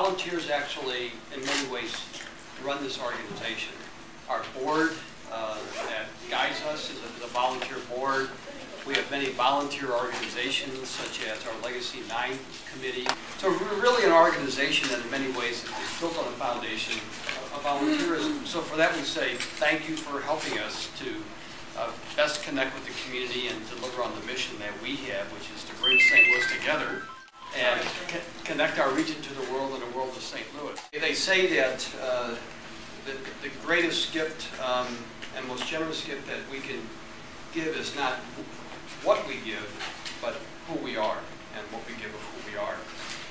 volunteers actually, in many ways, run this organization. Our board that guides us is a volunteer board. We have many volunteer organizations, such as our Legacy 9 committee. So we're really an organization that in many ways is built on a foundation of volunteerism. So for that we say thank you for helping us to best connect with the community and deliver on the mission that we have, which is to bring St. Louis together and connect our region to the world and the world to St. Louis. They say that the greatest gift and most generous gift that we can give is not what we give, but who we are and what we give of who we are.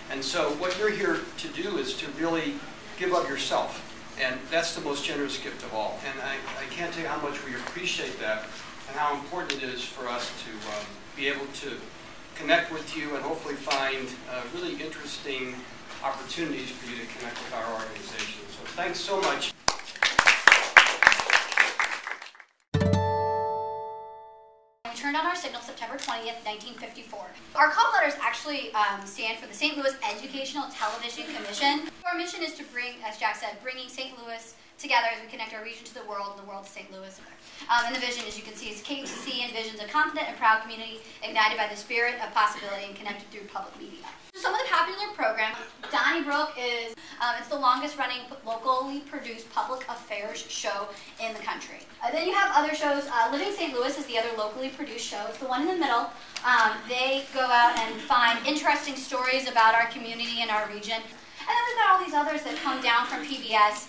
And so what you're here to do is to really give of yourself. And that's the most generous gift of all. And I can't tell you how much we appreciate that and how important it is for us to be able to connect with you and hopefully find really interesting opportunities for you to connect with our organization. So thanks so much. We turned on our signal September 20th, 1954. Our call letters actually stand for the St. Louis Educational Television Commission. Our mission is to bring, as Jack said, bringing St. Louis together as we connect our region to the world and the world to St. Louis. And the vision, as you can see, is KETC envisions a confident and proud community ignited by the spirit of possibility and connected through public media. Some of the popular programs, Donnybrook is it's the longest running locally produced public affairs show in the country. Then you have other shows. Living St. Louis is the other locally produced show. It's the one in the middle. They go out and find interesting stories about our community and our region. And then we've got all these others that come down from PBS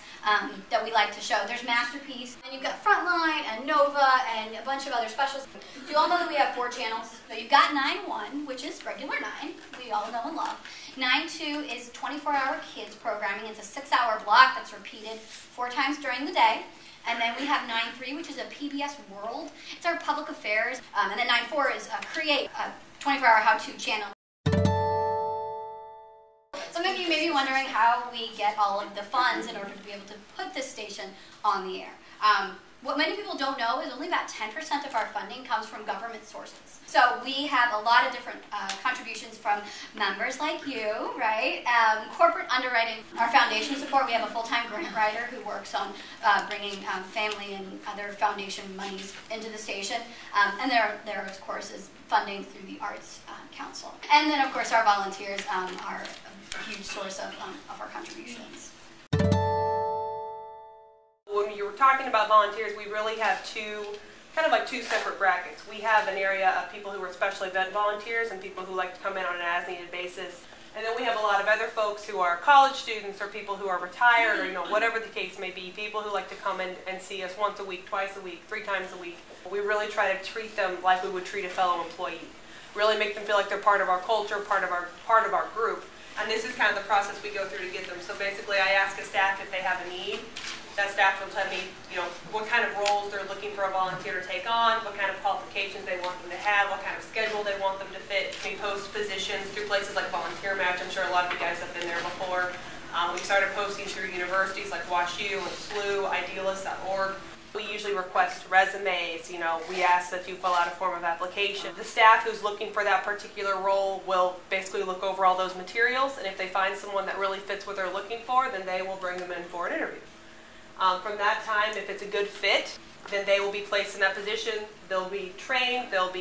that we like to show. There's Masterpiece, and you've got Frontline, and Nova, and a bunch of other specials. You all know that we have 4 channels. So you've got 9-1, which is regular 9, we all know and love. 9-2 is 24-hour kids programming. It's a 6-hour block that's repeated 4 times during the day. And then we have 9-3, which is a PBS World. It's our public affairs. And then 9-4 is Create, a 24-hour how-to channel. Some of you may be wondering how we get all of the funds in order to be able to put this station on the air. What many people don't know is only about 10% of our funding comes from government sources. So we have a lot of different contributions from members like you, right? Corporate underwriting, our foundation support. We have a full-time grant writer who works on bringing family and other foundation monies into the station. And there, of course, is funding through the Arts Council. And then, of course, our volunteers are a huge source of our contributions. When you were talking about volunteers, we really have two separate brackets. We have an area of people who are special event volunteers and people who like to come in on an as-needed basis. And then we have a lot of other folks who are college students or people who are retired or whatever the case may be, people who like to come in and see us once a week, twice a week, 3 times a week. We really try to treat them like we would treat a fellow employee. Really make them feel like they're part of our culture, part of our group. And this is kind of the process we go through to get them. So basically I ask a staff if they have a need. That staff will tell me, what kind of roles they're looking for a volunteer to take on, what kind of qualifications they want them to have, what kind of schedule they want them to fit. We post positions through places like Volunteer Match. I'm sure a lot of you guys have been there before. We started posting through universities like WashU and SLU, idealist.org. We usually request resumes, we ask that you fill out a form of application. The staff who's looking for that particular role will basically look over all those materials, and if they find someone that really fits what they're looking for, then they will bring them in for an interview. From that time, if it's a good fit, then they will be placed in that position. They'll be trained, they'll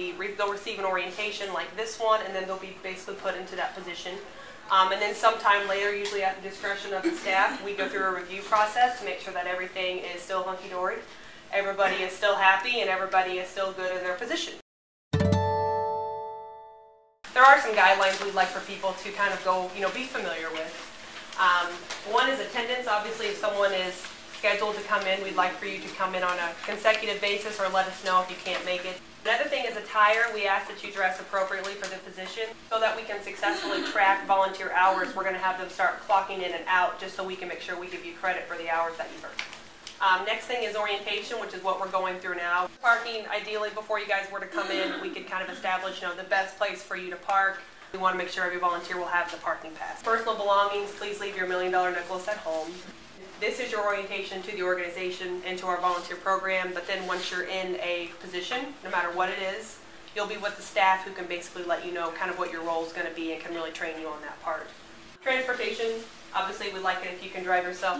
receive an orientation like this one, and then they'll be basically put into that position. And then sometime later, usually at the discretion of the staff, we go through a review process to make sure that everything is still hunky-dory, everybody is still happy, and everybody is still good in their position. There are some guidelines we'd like for people to kind of go, be familiar with. One is attendance. Obviously, if someone is scheduled to come in, we'd like for you to come in on a consecutive basis or let us know if you can't make it. Another thing is attire. We ask that you dress appropriately for the position so that we can successfully track volunteer hours. We're going to have them start clocking in and out just so we can make sure we give you credit for the hours that you've earned. Next thing is orientation, which is what we're going through now. Parking, ideally, before you guys were to come in, we could kind of establish, the best place for you to park. We want to make sure every volunteer will have the parking pass. Personal belongings, please leave your $1 million necklace at home. This is your orientation to the organization and to our volunteer program, but then once you're in a position, no matter what it is, you'll be with the staff who can basically let you know kind of what your role is going to be and can really train you on that part. Transportation, Obviously, we'd like it if you can drive yourself.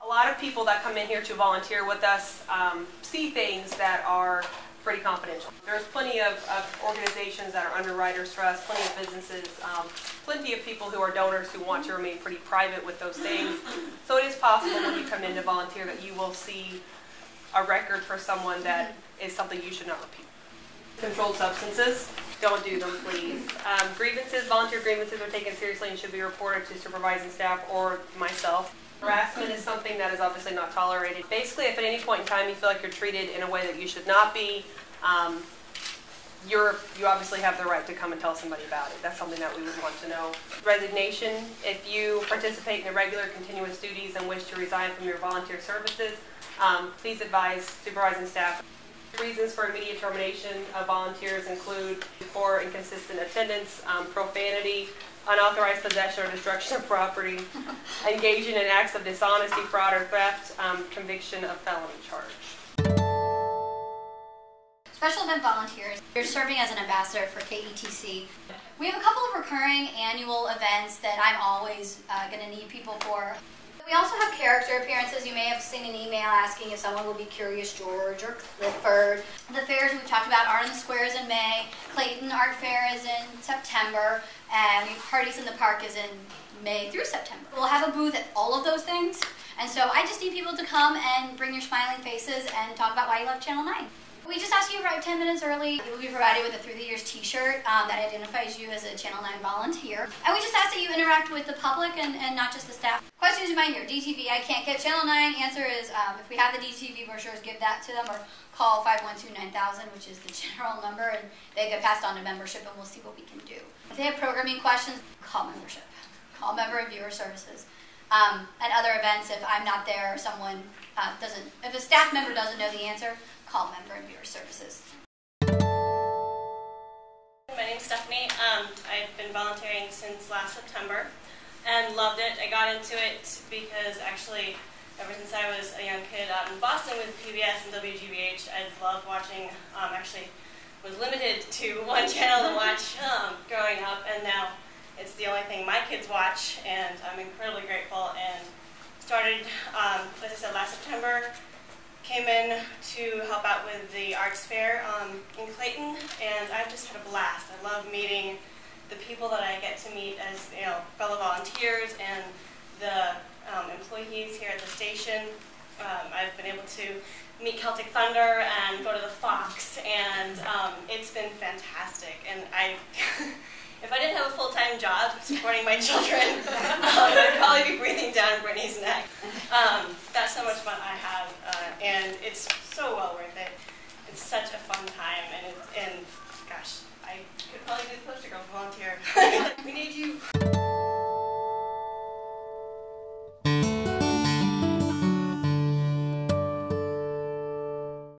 A lot of people that come in here to volunteer with us see things that are pretty confidential. There's plenty of organizations that are underwriters for us, plenty of businesses, plenty of people who are donors who want to remain pretty private with those things. So it is possible when you come in to volunteer that you will see a record for someone that is something you should not repeat. Controlled substances, don't do them, please. Grievances, volunteer grievances are taken seriously and should be reported to supervising staff or myself. Harassment is something that is obviously not tolerated. Basically, if at any point in time you feel like you're treated in a way that you should not be, you obviously have the right to come and tell somebody about it. That's something that we would want to know. Resignation, if you participate in the regular continuous duties and wish to resign from your volunteer services, please advise supervising staff. Reasons for immediate termination of volunteers include poor inconsistent attendance, profanity, unauthorized possession or destruction of property, engaging in acts of dishonesty, fraud, or theft, conviction of felony charge. Special event volunteers, you're serving as an ambassador for KETC. We have a couple of recurring annual events that I'm always going to need people for. We also have character appearances. You may have seen an email asking if someone will be Curious George or Clifford. The fairs we've talked about are in the squares in May. Clayton Art Fair is in September, and Parties in the Park is in May through September. We'll have a booth at all of those things, and so I just need people to come and bring your smiling faces and talk about why you love Channel 9. We just ask you to arrive 10 minutes early. You will be provided with a Through the Years t-shirt that identifies you as a Channel 9 volunteer. And we just ask that you interact with the public and not just the staff. Questions you might hear, DTV, I can't get Channel 9. Answer is, if we have the DTV brochures, give that to them or call 512-9000, which is the general number, and they get passed on to membership and we'll see what we can do. If they have programming questions, call membership. Call member and viewer services. At other events, if I'm not there or someone if a staff member doesn't know the answer, call member and viewer services. My name's Stephanie. I've been volunteering since last September and loved it. I got into it because actually ever since I was a young kid out in Boston with PBS and WGBH, I loved watching, actually was limited to one channel to watch growing up, and now it's the only thing my kids watch, and I'm incredibly grateful. And started, as I said, last September. Came in to help out with the arts fair in Clayton, and I've just had a blast. I love meeting the people that I get to meet as fellow volunteers and the employees here at the station. I've been able to meet Celtic Thunder and go to the Fox, and it's been fantastic. And if I didn't have a full-time job supporting my children, I'd probably be breathing down Brittany's neck. That's how much fun I have, and it's so well worth it. It's such a fun time, and gosh, I could probably do the poster girl volunteer. We need you.